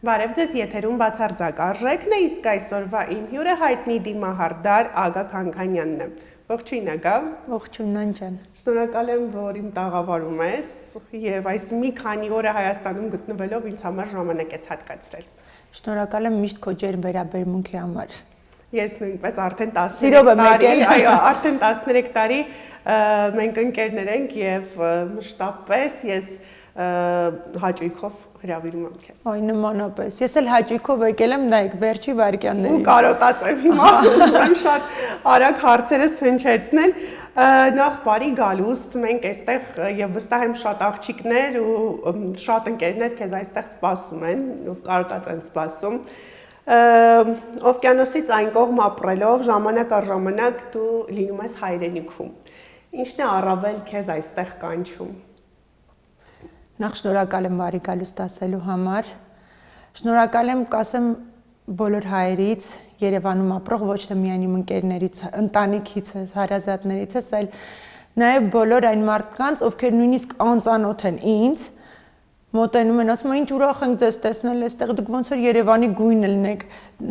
Բարև ձեզ, եթերում բացարձակ արժեքն է, իսկ այսօրվա իմ հյուրը հայտնի դիմահարդար Ագա Քանքանյանն է։ Ողջույն Ագա։ Ողջույն Նանջան։ Շնորհակալ եմ, որ իմ տաղավարում ես եւ այս մի քանի օրը Հայաստանում գտնվելով ինձ համար ժամանակ ես հատկացրել։ Շնորհակալ եմ միշտ քո ջերմ վերաբերմունքի համար։ Ես նույնպես արդեն 13 տարի, այո, արդեն 13 տարի մենք ընկերներ ենք եւ մշտապես ես հաճույքով հրավիրում եմ քեզ։ Այ նմանապես։ Ես էլ հաճույքով եկել եմ նայեք վերջի վայրկյաններին։ Ու կարոտած եմ հիմա, ուզում եմ շատ արագ հարցերս հնչեցնել։ Նախ բարի գալուստ, մենք այստեղ եւ վստահ եմ շատ աղջիկներ ու շատ ընկերներ քեզ այստեղ սպասում են, ու կարոտած են սպասում։ Օվկիանոսից այն կողմ ապրելով ժամանակ առ ժամանակ դու լինում ես հայրենիքում։ Ինչն է առավել քեզ այստեղ կանչում։ Նախ շնորհակալ եմ բարի գալուստ ասելու համար։ Շնորհակալ եմ կասեմ բոլոր հայերից, Երևանում ապրող ոչ թե միայն իմ ընկերներից, ընտանիքից, հարազատներից, այլ նաև բոլոր այն մարդկանց, ովքեր նույնիսկ անծանոթ են ինձ, մոտենում են, ասում են, ինչ ուրախ ենք ձեզ տեսնել այստեղ, դուք ոնց որ Երևանի գույնը լինեք,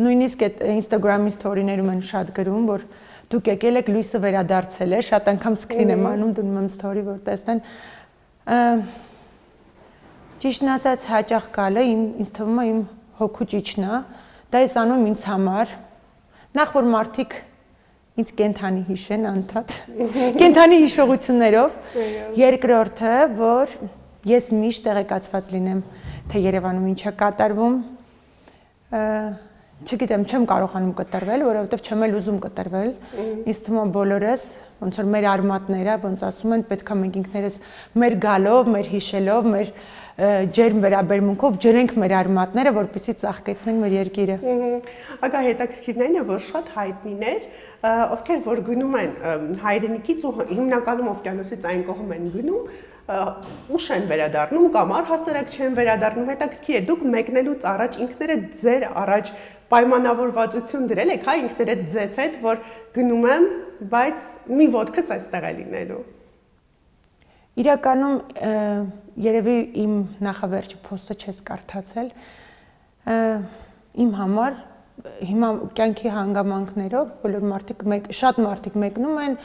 նույնիսկ այդ Instagram-ի story-ներում են շատ գրում, որ դուք եկել եք լույսը վերադարձել է, շատ անգամ screen եմ անում, դնում եմ story, որ տեսնեն։ Ճիշտն ասած հաճախ գալը ինձ թվում է իմ հոգու ճիճն է, դա ես անում ինձ համար, նախ որ մարդիկ ինձ կենթանի հիշեն անդադ, կենթանի հիշողություններով, երկրորդը, որ ես միշտ տեղեկացված լինեմ, թե Երևանում ինչ է կատարվում, չգիտեմ, չեմ կարողանում կտրվել, որովհետև չեմ էլ ուզում կտրվել, ինձ թվում է բոլորս, ոնց որ մեր արմատները, ոնց ասում են, պետք է մենք ինքներս մեր գալով, մեր հիշելով, մեր ջերմ վերաբերմունքով ջրենք մեր արմատները, որպեսզի ծաղկեցնենք մեր երկիրը։ Ագա հետաքրքիրն է, որ շատ հայտնիներ, ովքեր որ գնում են հայրենիքից ու հիմնականում օվկիանոսից այն կողմ են գնում, ուշ են վերադառնում կամ առհասարակ չեն վերադառնում, հետաքրքիր է, դուք մեկնելուց առաջ ինքներդ ձեր առաջ պայմանավորվածություն դրել եք, հա, ինքներդ ձեզ հետ, որ գնում եմ, բայց մի ոտքս այստեղ է լինելու։ Իրականում երևի իմ նախավերջի post-ը չես կարդացել, իմ համար հիմա կյանքի հանգամանքներով բոլոր մարդիկ շատ մարդիկ մեկնում են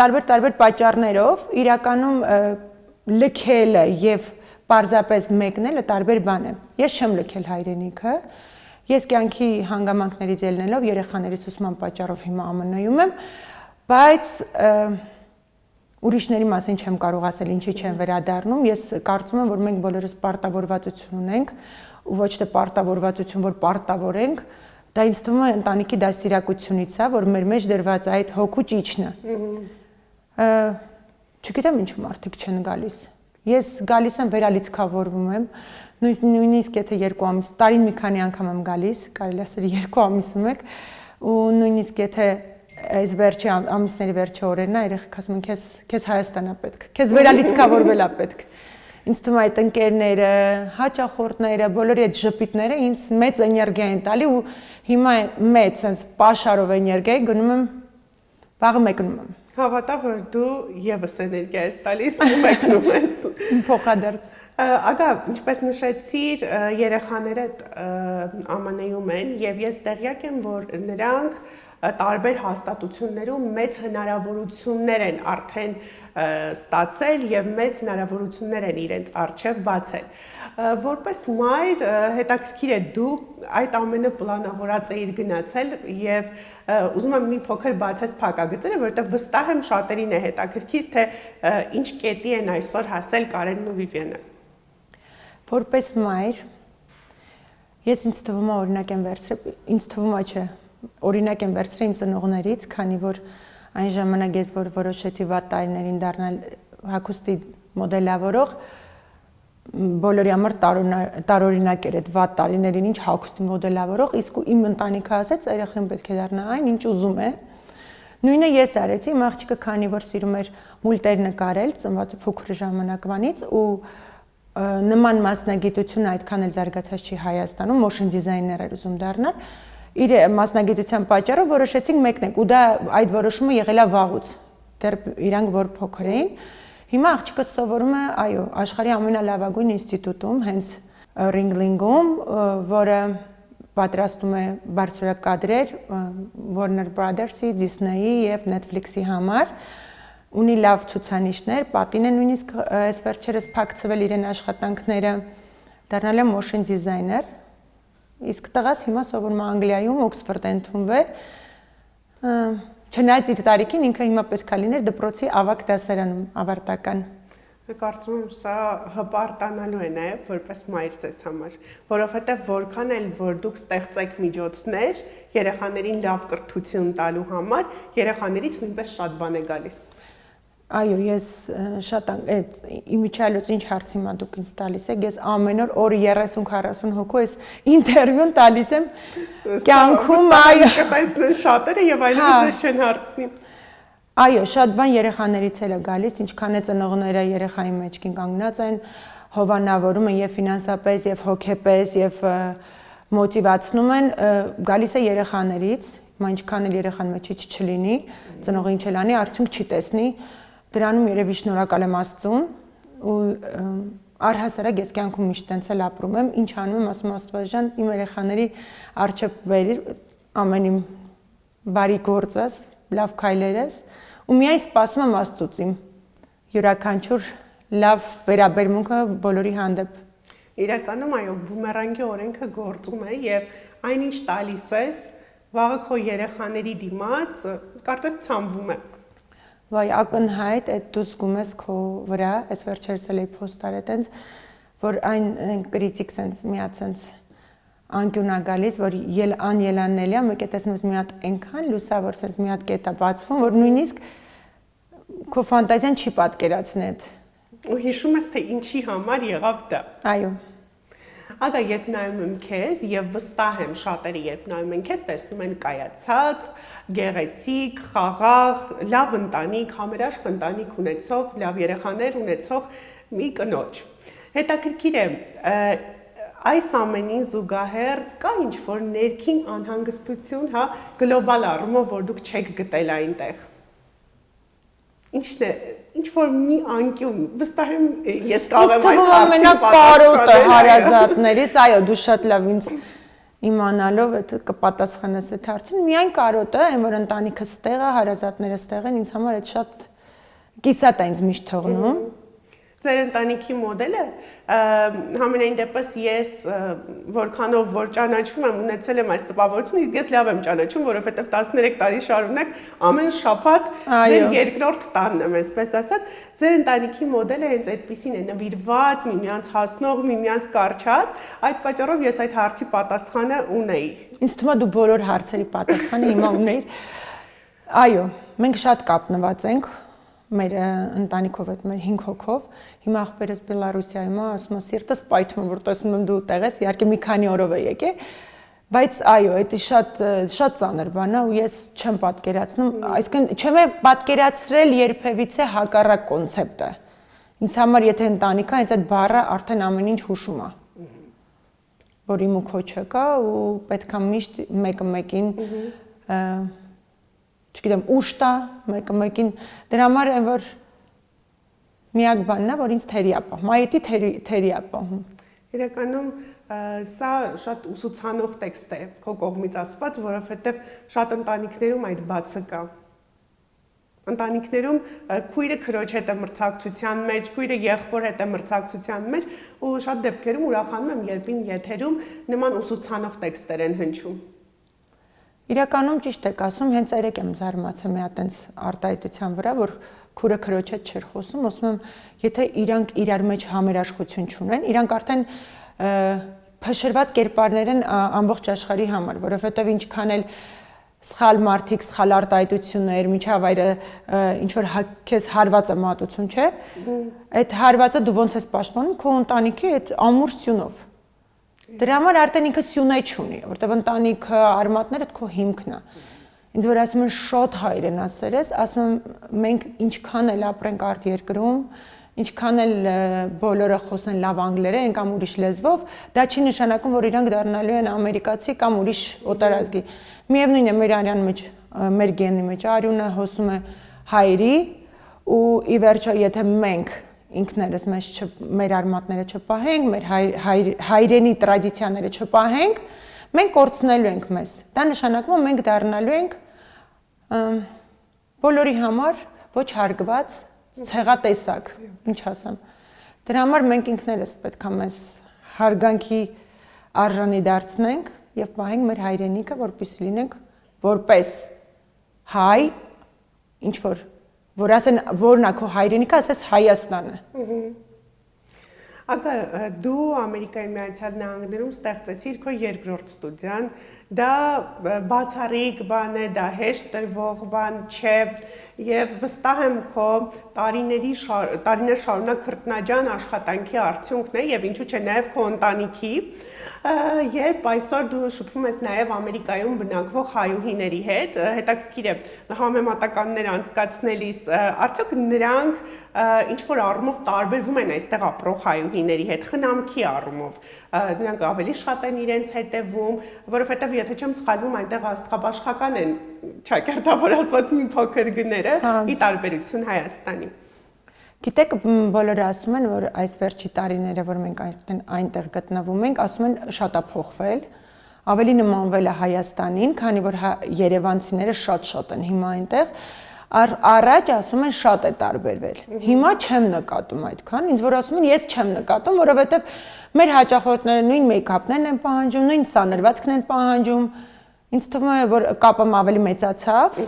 տարբեր պատճառներով, իրականում լքելը եւ պարզապես մեկնելը տարբեր բան է։ Ես չեմ լքել հայրենիքը, ես կյանքի հանգամանքներից ելնելով երեխաներիս ուսման պատճառով հիմա ԱՄՆ-ում եմ, բայց ուրիշների մասին չեմ կարող ասել ինչի չեմ վերադառնում, ես կարծում եմ, որ մենք բոլորս պարտավորվածություն ունենք, ու ոչ թե պարտավորվածություն, որ պարտավոր ենք, դա ինձ թվում է ընտանիքի դաստիարակությունից է, որ մեր մեջ դրված է այդ հոգու ճիճն է։ Չգիտեմ ինչու մարդիկ չեն գալիս։ Ես գալիս եմ վերալիցքավորվում եմ, նույնիսկ եթե 2 ամիս, տարին մի քանի անգամ եմ գալիս, կարելի ասել 2 ամիսում եք, ու նույնիսկ եթե այս վերջի ամիսների վերջի օրերն է, երեխեք ասում են քեզ Հայաստան է պետք, քեզ վերալիցքավորվել է պետք։ Ինձ թվում է այդ ընկերները, հաճախորդները, բոլորի այդ ժպիտները ինձ մեծ էներգիա են տալի ու հիմա մեծ sense պաշարով էներգիա գնում եմ, վաղը մեկնում եմ։ Հավատա, որ դու եւս էներգիա ես տալիս ու մեկնում ես։ Փոխադարձ։ Ագա, ինչպես նշեցիր, երեխաներդ ԱՄՆ-ում են եւ ես տեղյակ եմ, որ նրանք տարբեր հաստատություններում մեծ հնարավորություններ են արդեն ստացել եւ մեծ հնարավորություններ են իրենց առջեւ բացել։ Որպես մայր հետաքրքիր է դու այդ ամենը պլանավորած էիր գնացել եւ ուզում եմ մի փոքր բացես փակագծերը, որովհետեւ վստահ եմ շատերին է հետաքրքիր թե ինչ կետի են այսօր հասել Կարենն ու Վիվիանը։ Որպես մայր ես ինձ թվում է օրինակ եմ վերցրել, ինձ թվում է չէ օրինակ եմ վերցրել իմ ծնողներից, քանի որ այն ժամանակ ես որ որոշեցի վատ տարիներին դառնալ հագուստի մոդելավորող, բոլորի համար տարօրինակ էր այդ վատ տարիներին ինչ հագուստի մոդելավորող, իսկ իմ ընտանիքը ասեց, երեխան պետք է դառնա այն, ինչ ուզում է։ Նույնը ես արեցի, իմ աղջիկը քանի որ սիրում էր մուլտեր նկարել, ծնված փոքր ժամանակվանից ու նման մասնագիտությունը այդքան էլ զարգացած չի Հայաստանում, motion designer էր ուզում դառնալ։ Իր մասնագիտության պատճառով որոշեցինք մեկնենք ու դա այդ որոշումը եղել է վաղուց, դեռ իրանք որ փոքր էին։ Հիմա աղջիկը սովորում է, այո, աշխարհի ամենալավագույն ինստիտուտում, հենց Ringling-ում, որը պատրաստում է բարձրակադրեր Warner Brothers-ի, Disney-ի եւ Netflix-ի համար։ Ունի լավ ցուցանիշներ, պատին է նույնիսկ այս վերջերս փակցվել իրեն աշխատանքները, դառնալ է motion designer։ Իսկ տղաս հիմա սովորում է Անգլիայում, Օքսֆորդ ընդունվել։ Չնայած իր տարիքին ինքը հիմա պետք է լիներ դպրոցի ավագ դասարանում ավարտական։ Կարծում եմ սա հպարտանալու է նաև որպես մայր ձեզ համար, որովհետև որքան էլ որ դուք ստեղծեք միջոցներ երեխաներին լավ կրթություն տալու համար, երեխաներից նույնպես շատ բան է գալիս։ Այո, ես շատ այդ իմիջիալոց ինչ հարց հիմա դուք ինձ տալիս եք, ես ամեն օր 30-40 հոգու այս ինտերվյուն տալիս եմ կյանքում, այո, կտեսնեն շատերը եւ այլևս ես չեն հարցնի։ Այո, շատ բան երեխաներից էլ է գալիս, ինչքան է ծնողները երեխայի մեջքին կանգնած են, հովանավորում են եւ ֆինանսապես, եւ հոգեպես, եւ մոտիվացնում են, գալիս է երեխաներից, ինչքան էլ երեխան մեջի չլինի, ծնողը ինչ էլ անի, արդյունք չի տեսնի, դրանում երևի շնորհակալ եմ Աստծուն ու առհասարակ ես կյանքում միշտ տենց էլ ապրում եմ, ինչ անում եմ, ասում Աստված ջան, իմ երեխաների առջև բերիր ամեն իմ բարի գործս, լավ քայլերս ու միայն սպասում եմ Աստծուց իմ յուրաքանչյուր լավ վերաբերմունքը բոլորի հանդեպ։ Իրականում այո, բումերանգի օրենքը գործում է եւ այնինչ տալիս ես, վաղը քո երեխաների դիմաց կարծես ցանվում է։ Վայ ակնհայտ այդ դու զգում ես քո վրա, այս վերջերս էլ post արել տենց, որ այն կրիտիկ sense միած sense անկյունա գալիս, որ անելանելի է, մեկ է տեսնում ես մի հատ այնքան լուսավոր sense մի հատ կետ է բացվում, որ նույնիսկ քո ֆանտազիան չի պատկերացնի այդ։ Ու հիշում ես թե ինչի համար եղավ դա։ Այո։ Ագա երբ նայում եմ քեզ եւ վստահ եմ շատերը երբ նայում են քեզ տեսնում են կայացած, գեղեցիկ, խաղաղ, լավ ընտանիք, համերաշխ ընտանիք ունեցող, լավ երեխաներ ունեցող մի կնոջ։ Հետաքրքիր է, այս ամենին զուգահեռ կա ինչ-որ ներքին անհանգստություն, հա, գլոբալ առումով, որ դուք չեք գտել այնտեղ։ Ինչն է, ինչ-որ մի անկյուն, վստահ եմ ես կարող եմ այս հարցին կարոտը հարազատներից, այո, դու շատ լավ ինձ իմանալով այդ կպատասխանես այդ հարցին, միայն կարոտը, այն որ ընտանիքը ստեղ է, հարազատները ստեղ են, ինձ համար այդ շատ կիսատ է ինձ միշտ թողնում։ Ձեր ընտանիքի մոդելը համենայն դեպս ես որքանով որ ճանաչում եմ ունեցել եմ այս տպավորությունը, իսկ ես լավ եմ ճանաչում, որովհետև 13 տարի շարունակ ամեն շաբաթ ձեր երկրորդ տանն եմ, այսպես ասած, ձեր ընտանիքի մոդելը հենց այդպեսին է, նվիրված, միմյանց հասնող, միմյանց կառչած, այդ պատճառով ես այդ հարցի պատասխանը ունեի։ Ինձ թվում է դու բոլոր հարցերի պատասխանը հիմա ունեիր։ Այո, մենք շատ կապնված ենք մեր ընտանիքով այդ մեր 5 հոգով, հիմա ախպերս Բելարուսիայում է, ասում եմ սիրտս պայթում, որ տեսնում եմ դու տեղ ես, իհարկե մի քանի օրով է եկել, բայց այո, դա շատ ծանր բան է ու ես չեմ պատկերացնում, այսինքն չեմ պատկերացրել երբևիցե հակառակ կոնցեպտը։ Ինձ համար եթե ընտանիք է, հենց այդ բառը արդեն ամեն ինչ հուշում է։ Որ իմ ու քո չկա ու պետքա միշտ մեկը մեկին չգիտեմ, ուշ տա, մեկը մեկին, դրա համար այն որ միակ բանն է, որ ինձ թերի է պահում, մայետի թերի է պահում։ Իրականում սա շատ ուսուցանող տեքստ է քո կողմից ասված, որովհետև շատ ընտանիքներում այդ բացը կա։ Ընտանիքներում քույրը քրոջ հետ է մրցակցության մեջ, քույրը եղբոր հետ է մրցակցության մեջ ու շատ դեպքերում ուրախանում եմ, երբ ին եթերում նման ուսուցանող տեքստեր են հնչում։ Իրականում ճիշտ եք ասում, հենց երեք եմ զարմացել մի հատ այնց արտահայտության վրա, որ քուրը քրոջ հետ չէր խոսում, ասում եմ, եթե իրանք իրար մեջ համերաշխություն չունեն, իրանք արդեն փշրված կերպարներ են ամբողջ աշխարհի համար, որովհետև ինչքան էլ սխալ մարդիկ, սխալ արտահայտություններ, միջավայրը ինչ որ քեզ հարվածը մատուցում չէ, այդ հարվածը դու ոնց ես պաշտպանում քո ընտանիքի այդ ամուր սյունով։ Դրա համար արդեն ինքը սյունե չունի, որտեղ ընտանիքը, արմատները քո հիմքն է։ Ինձ որ ասում են շատ հայրենասեր ես, ասում եմ մենք ինչքան էլ ապրենք արդ երկրում, ինչքան էլ բոլորը խոսեն լավ անգլերեն կամ ուրիշ լեզվով, դա չի նշանակում, որ իրանք դառնալու են ամերիկացի կամ ուրիշ օտարազգի։ Միևնույն է մեր արյան մեջ, մեր գենի մեջ արյունը հոսում է հայերի ու ի վերջո եթե մենք ինքներս մեր արմատները չպահենք, մեր հայրենի տրադիցիաները չպահենք, մենք կորցնելու ենք մեզ։ Դա նշանակում է մենք դառնալու ենք բոլորի համար ոչ հարգված ցեղատեսակ, ինչ ասեմ։ Դրա համար մենք ինքներս պետք է մեզ հարգանքի արժանի դարձնենք եւ պահենք մեր հայրենիքը, որպեսզի լինենք որպես հայ, ինչ որ ասեն որն է քո հայրենիքը, ասես Հայաստանը։ Ակա դու Ամերիկայի Միացյալ Նահանգներում ստեղծեցիր քո երկրորդ ստուդիան, դա բացառիկ բան է, դա հեշտ տրվող բան չէ, եւ վստահ եմ քո տարիներ շարունակ քրտնաջան աշխատանքի արդյունքն է եւ ինչու՞ չէ նաեւ քո ընտանիքի, երբ այսօր դու շփվում ես նաեւ Ամերիկայում բնակվող հայուհիների հետ, հետաքրքիր է համեմատականներ անցկացնելիս, արդյոք նրանք ինչ որ առումով տարբերվում են այստեղ ապրող հայուհիների հետ, խնամքի առումով, նրանք ավելի շատ են իրենց հետևում, որովհետև եթե չեմ սխալվում, այնտեղ աստղաբաշխական են ճակերտավոր ասված մի փոքր գները, ի տարբերություն Հայաստանի։ Գիտեք, բոլորը ասում են, որ այս վերջի տարիները, որ մենք այնտեղ գտնվում ենք, ասում են շատ է փոխվել, ավելի նմանվել է Հայաստանին, քանի որ երևանցիները շատ են հիմա այնտեղ, առաջ ասում են շատ է տարբերվել։ Հիմա չեմ նկատում այդքան, ինձ որ ասում են ես չեմ նկատում, որովհետև մեր հաճախորդները նույն մեյքափներն են պահանջում, նույն սանրվածքն են պահանջում։ Ինձ թվում է, որ կապը ավելի մեծացավ,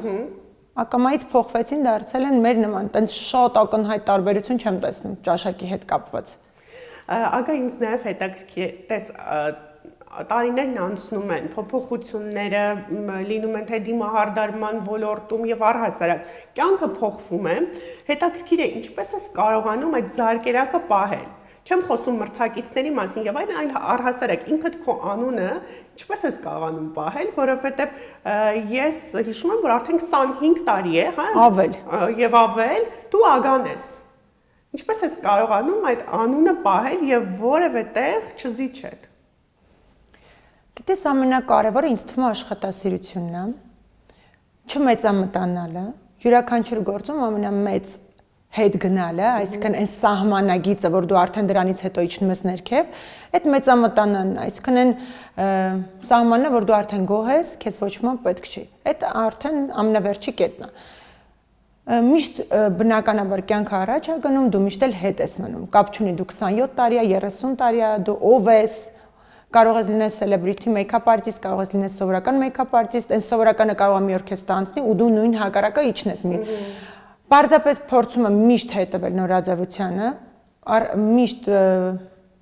ակամայից փոխվեցին, դարձել են մեր նման, տենց շատ ակնհայտ տարբերություն չեմ տեսնում ճաշակի հետ կապված։ Ագա ինձ նաև հետաքրքիր է, տարիներն անցնում են, փոփոխությունները լինում են թե դիմահարդարման ոլորտում եւ առհասարակ կյանքը փոխվում է, հետաքրքիր է ինչպես ես կարողանում այդ զարկերակը պահել։ Չեմ խոսում մրցակիցների մասին եւ այլ առհասարակ ինքդ քո անունը ինչպես ես կարողանում պահել, որովհետեւ ես հիշում եմ, որ արդեն 25 տարի է, հա, ավել եւ ավել դու ագան ես։ Ինչպես ես կարողանում այդ անունը պահել եւ որևէ տեղ չզիջել։ Գիտես, ամենակարևորը ինձ թվում է աշխատասիրությունն է, չմեծամտանալը, յուրաքանչյուր գործում ամենամեծ հետ գնալը, այսինքն այն սահմանագիծը, որ դու արդեն դրանից հետո իջնում ես ներքև, այդ մեծամտանալն է, այսինքն այն սահմանը, որ դու արդեն գոհ ես, քեզ ոչ ոք պետք չի։ Այդ արդեն ամենավերջի կետն է։ Միշտ բնականաբար կյանքը առաջ է գնում, դու միշտ էլ հետ ես մնում։ Կապ չունի դու 27 տարի է, 30 տարի է, դու ով ես, կարող ես լինես celebrity make-up artist, կարող ես լինես սովորական make-up artist, այն սովորականը կարող է մի օր քեզ տանցնի ու դու նույն հակառակը իջնես մի։ Պարզապես փորձում եմ միշտ հետևել նորաձևությանը, միշտ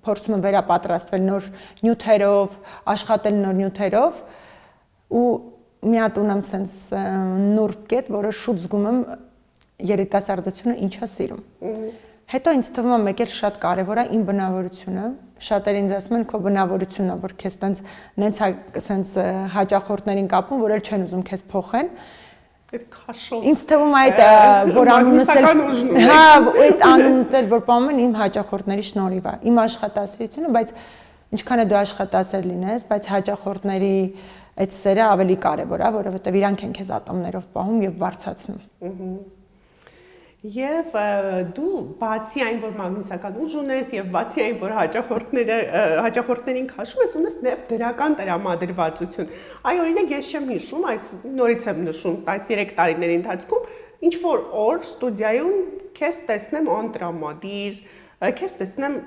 փորձում եմ վերապատրաստվել նոր նյութերով, աշխատել նոր նյութերով ու մի հատ ունեմ sense նուրբ կետ, որը շուտ զգում եմ երիտասարդությունը ինչա սիրում։ Հետո ինձ թվում է մեկ էլ շատ կարևոր է իմ բնավորությունը, շատերը ինձ ասում են քո բնավորությունն է, որ քեզ տենց հաճախորդներին կապում, որ էլ չեն ուզում քեզ փոխեն։ Ինձ թվում է այդ որ անունս էլ հա, այդ անունս էլ որ պահում են իմ հաճախորդների շնորհիվ է, իմ աշխատասիրությունը, բայց ինչքան է դու աշխատասեր լինես, բայց հաճախորդների այդ սերը ավելի կարևոր է, որովհետև իրանք են քեզ ատամներով պահում եւ բարձրացնում։ Եվ դու բացի այն, որ մագնիսական ուժ ունես եւ բացի այն, որ հաճախորդներին քաշում ես, ունես նաեւ դրական տրամադրվածություն։ Այ օրինակ ես չեմ հիշում, այս նորից եմ նշում 13 տարիների ընթացքում ինչ որ օր ստուդիայում քեզ տեսնեմ անտրամադիր, քեզ տեսնեմ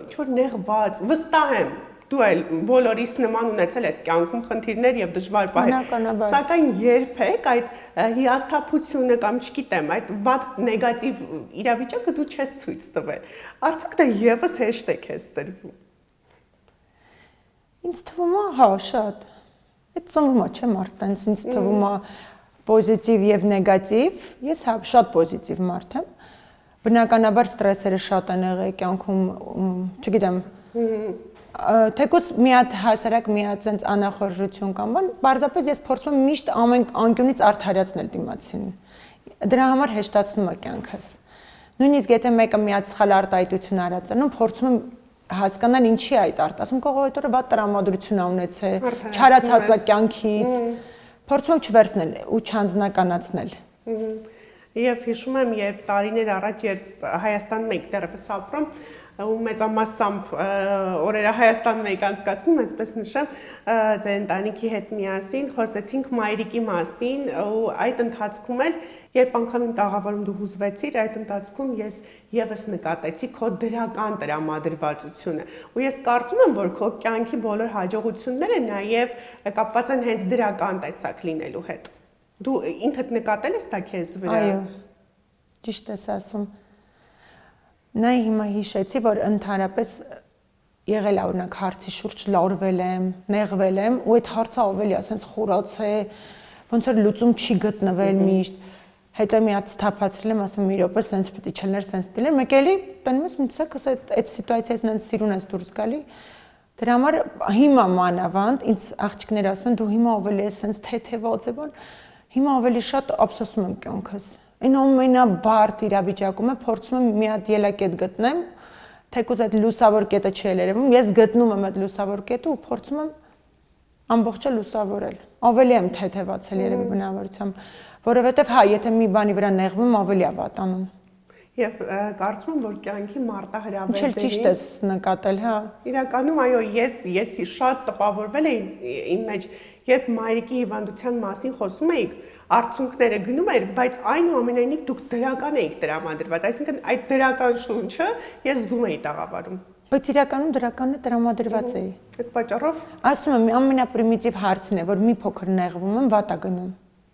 ինչ որ նեղված, վստահ եմ դու էլ բոլորիս նման ունեցել ես կյանքում խնդիրներ եւ դժվար պահեր, սակայն երբեք այդ հիասթափությունը կամ չգիտեմ, այդ վատ նեգատիվ իրավիճակը դու չես ցույց տվել։ Արդյոք դա եւս հեշտ է քեզ տրվում։ Ինձ թվում է, հա, շատ։ Այդ ծնվում է, չէ՞ մարդ, տենց ինձ թվում է պոզիտիվ եւ նեգատիվ։ Ես հա շատ պոզիտիվ մարդ եմ։ Բնականաբար ստրեսերը շատ են եղել կյանքում, չգիտեմ, թեկուզ մի հատ հասարակ մի հատ sense անախորժություն կամ բան, պարզապես ես փորձում եմ միշտ ամեն անկյունից արդարացնել դիմացին։ Դրա համար հեշտացնում եմ կյանքս։ Նույնիսկ եթե մեկը մի հատ սխալ արտահայտություն արած է, փորձում եմ հասկանալ ինչի է այդ արտասում, կողոյտորը վատ տրամադրություն ա ունեցել, չարացած է կյանքից, փորձում եմ չվերցնել ու չանձնականացնել։ Եվ հիշում եմ, երբ տարիներ առաջ, երբ Հայաստանում եք դեռևս ապրում, ու մեծամասամբ օրերը Հայաստանում եք անցկացնում, այսպես նշեմ, ձեր ընտանիքի հետ միասին խոսեցինք մայրիկի մասին, ու այդ ընթացքում էլ, երբ անգամ իմ տաղավարում դու հուզվեցիր, այդ ընթացքում ես եւս նկատեցի քո դրական տրամադրվածությունը։ Ու ես կարծում եմ, որ քո կյանքի բոլոր հաջողությունները նաեւ կապված են հենց դրական տեսակ լինելու հետ։ Դու ինքդ նկատել ես դա քեզ վրա։ Այո։ Ճիշտ ես ասում։ Նա հիմա հիշեցի, որ ընդհանրապես եղել է օրինակ հարցի շուրջ լարվել եմ, նեղվել եմ, ու այդ հարցը ավելի ասենց խորաց է, ոնց որ լուծում չի գտնվել միշտ։ Հետո մի հատ սթափացրել եմ, ասում մի րոպե, սենց պիտի չլներ, սենց պիտի լիներ, մեկ էլի տանում ես մտցակ, այդ սիտուացիայից նենց սիրուն ես դուրս գալի։ Դրա համար հիմա մանավանդ ինձ աղջիկները ասում են, դու հիմա ավելի ես սենց թեթևաց է բան, հիմա ավելի շատ ափսոսում եմ կյանքս։ Այն ամենաբարդ իրավիճակում է փորձում եմ մի հատ ելակետ գտնեմ, թեկուզ այդ լուսավոր կետը չի երևում, ես գտնում եմ այդ լուսավոր կետը ու փորձում եմ ամբողջը լուսավորել։ Ավելի եմ թեթևացել երևի բնավորությամբ, որովհետև հա, եթե մի բանի վրա նեղվում, ավելի է վատանում։ Եվ կարծում եմ, որ կյանքի մարտահրավերներին Ինչ ճիշտ ես նկատել, հա։ Իրականում այո, երբ ես շատ տպավորվել էի իմ մեջ, երբ մայրիկի հիվանդության մասին խոսում էիք, արդյունքները գնում էր, բայց այնուամենայնիվ դուք դրական էիք տրամադրված, այսինքն այդ դրական շունչը ես զգում էի տաղավարում։ Բայց իրականում դրականն է տրամադրված էի։ Այդ պատճառով ասում եմ, ամենապրիմիտիվ հարցն է, որ մի փոքր նեղվում եմ, վատ է գնում։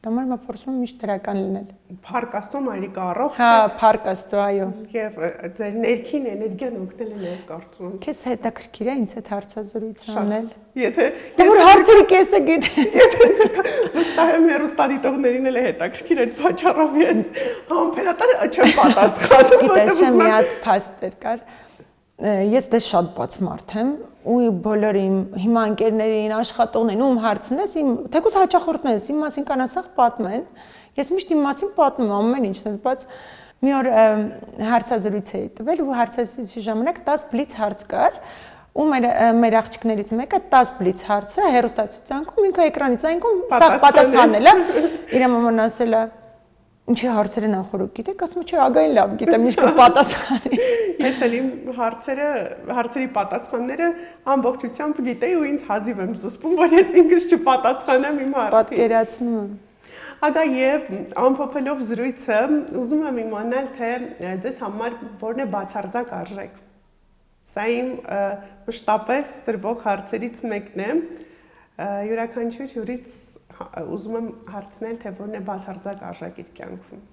Դամար մա փորձում եմ միշտ դրական լինել։ Փառք Աստծո, մայրիկը առողջ է։ Հա, փառք Աստծո, այո։ Եվ ձեր ներքին էներգիան օգնել է նաև կարծում եմ։ Քեզ հետաքրքիր է ինձ հետ հարցազրույց անել։ Եթե Դե որ հարցերի կեսը գիտես։ վստահ եմ հեռուստադիտողներին էլ է հետաքրքիր այդ պատճառով ես համբերատար չեմ պատասխանում։ Գիտես, մի հատ փաստեր կար։ Ես դե շատ բաց մարդ եմ ու բոլոր իմ հիմա ընկերներին, աշխատողներին ում հարցնես, իմ թեկուզ հաճախորդներս իմ մասին կան ասախ պատմեն, ես միշտ իմ մասին պատմում եմ ամեն ինչ, բայց մի օր հարցազրույց էի տվել ու հարցազրույցի ժամանակ 10 բլից հարց կար ու մեր աղջիկներից մեկը 10 բլից հարցը հեռուստացույցանքում ինքը էկրանից այնքում սա պատասխանել է, իր մաման ասել է Ինչի հարցերը նախորդ գիտեք, ասում եմ, չէ, ագային լավ գիտեմ, ինչ կպատասխանի։ Ես էլ իմ հարցերի պատասխանները ամբողջությամբ գիտեի ու ինձ հազիվ եմ զսպում, որ ես ինքս չպատասխանեմ իմ հարցին։ Պատկերացնում եմ։ Ագա եւ ամփոփելով զրույցը, ուզում եմ իմանալ, թե ձեզ համար որն է բացարձակ արժեք։ Սա իմ մշտապես տրվող հարցերից մեկն է։ Յուրաքանչյուր հյուրից ուզում եմ հարցնել, թե որն է բացարձակ արժեք իր կյանքում։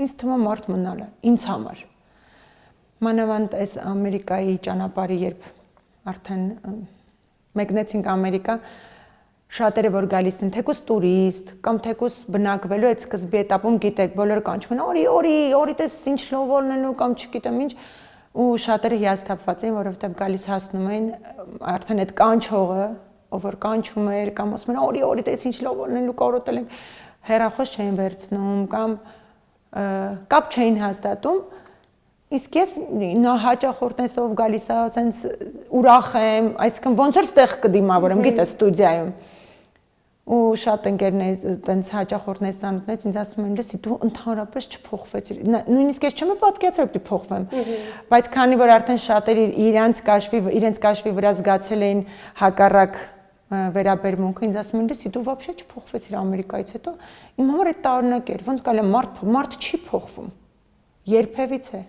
Ինձ թվում է մարդ մնալը, ինձ համար։ Մանավանդ այս Ամերիկայի ճանապարհի, երբ արդեն մեկնեցինք Ամերիկա, շատերը որ գալիս են, թեկուզ տուրիստ կամ թեկուզ բնակվելու այդ սկզբի этаպում գիտեք, բոլորը կանչում են, օրի տես ինչ լովոլնելու կամ չգիտեմ ինչ, ու շատերը հիասթափված էին, որովհետև գալիս հասնում էին արդեն այդ կանչողը ով որ կանչում էր կամ ասում են օրի տես ինչ լավ ունենու կարոտել են հեռախոս չէին վերցնում կամ կապ չէին հաստատում իսկ ես նա հաճախորդն ով գալիս է ասենց ուրախ եմ այսինքն ոնց որ ստեղ կդիմավորեմ գիտես ստուդիայում ու շատ ընկերներ տենց հաճախորդներ ծանոթներից ինձ ասում են լսի դու ընդհանրապես չփոխվեցիր նույնիսկ ես չեմ պատկերացրել որ դու փոխվեմ բայց քանի որ արդեն շատերը իրենց կաշվի վրա զգացել էին հակառակ վերաբերմունքը ինձ ասում են լսի դու вообще չփոխվեցիր Ամերիկայից հետո իմ համար այդ տարօրինակ էր ոնց գալը մարդ չի փոխվում երբևիցե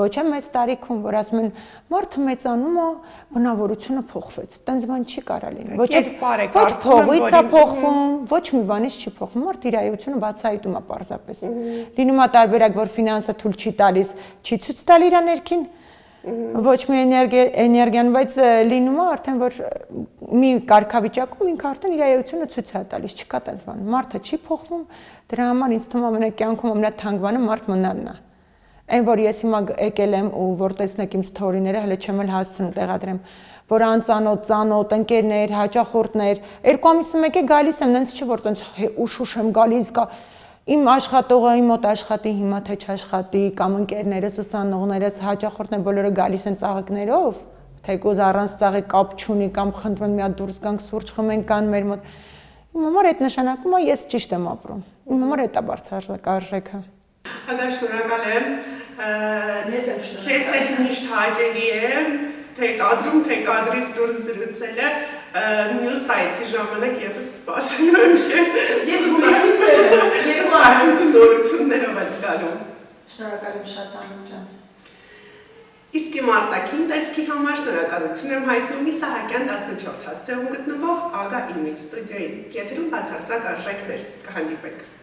ոչ է մեծ տարիքում որ ասում են մարդը մեծանում է բնավորությունը փոխվեց տենց բան չի կարա լինի ոչ փողից է փոխվում ոչ մի բանից չի փոխվում մարդ իր այությունը բացահայտում է պարզապես լինում է տարբերակ որ ֆինանսը թույլ չի տալիս չի ցույց տալ իր ներքին ոչ մի էներգիան, բայց լինում է արդեն որ մի կարգավիճակում ինքը արդեն իր այությունը ցույց է տալիս, չկա տենց բան։ Մարդը չի փոխվում, դրա համար ինձ թվում է ամենակյանքում ամենաթանկ բանը մարդ մնալն է։ Այն որ ես հիմա եկել եմ ու որ տեսնեք իմ սթորիները, հələ չեմ էլ հասցնում տեղադրեմ, որ անծանոթ ընկերներ, հաճախորդներ, 2 ամիսը մեկ է գալիս եմ, նենց չի որ տենց ուշ եմ գալիս, Իմ աշխատողը իմ մոտ աշխատի հիմա թե չաշխատի կամ ընկերներս ուսանողներս հաճախորդներ բոլորը գալիս են ծաղիկներով թեկուզ առանց ծաղիկ կապ չունի կամ խնդրում են մի հատ դուրս գանք սուրճ խմենք կան մեր մոտ Իմ համար այդ նշանակում է ես ճիշտ եմ ապրում։ Իմ համար դա բարձրացած արժեքը։ Ադա շնորհակալ եմ։ Ես եմ շնորհակալ։ Քեզ էլ միշտ հաճելի է թե կադրում, թե կադրից դուրս զրուցելը։ Մյուս այցի ժամանակ եւս սպասելու եմ քեզ։ Ես հուլիսից եմ։ Երկու Այսինքն նորություններով ես գալու։ Շնորհակալ եմ շատ Անուշ ջան։ Իսկ իմ արտաքին տեսքի համար շնորհակալություն եմ հայտնում Իսահակյան 14 հասցեում գտնվող Ագա Image ստուդիոյին։ Եթերում բացարձակ արժեքներ կհանդիպենք։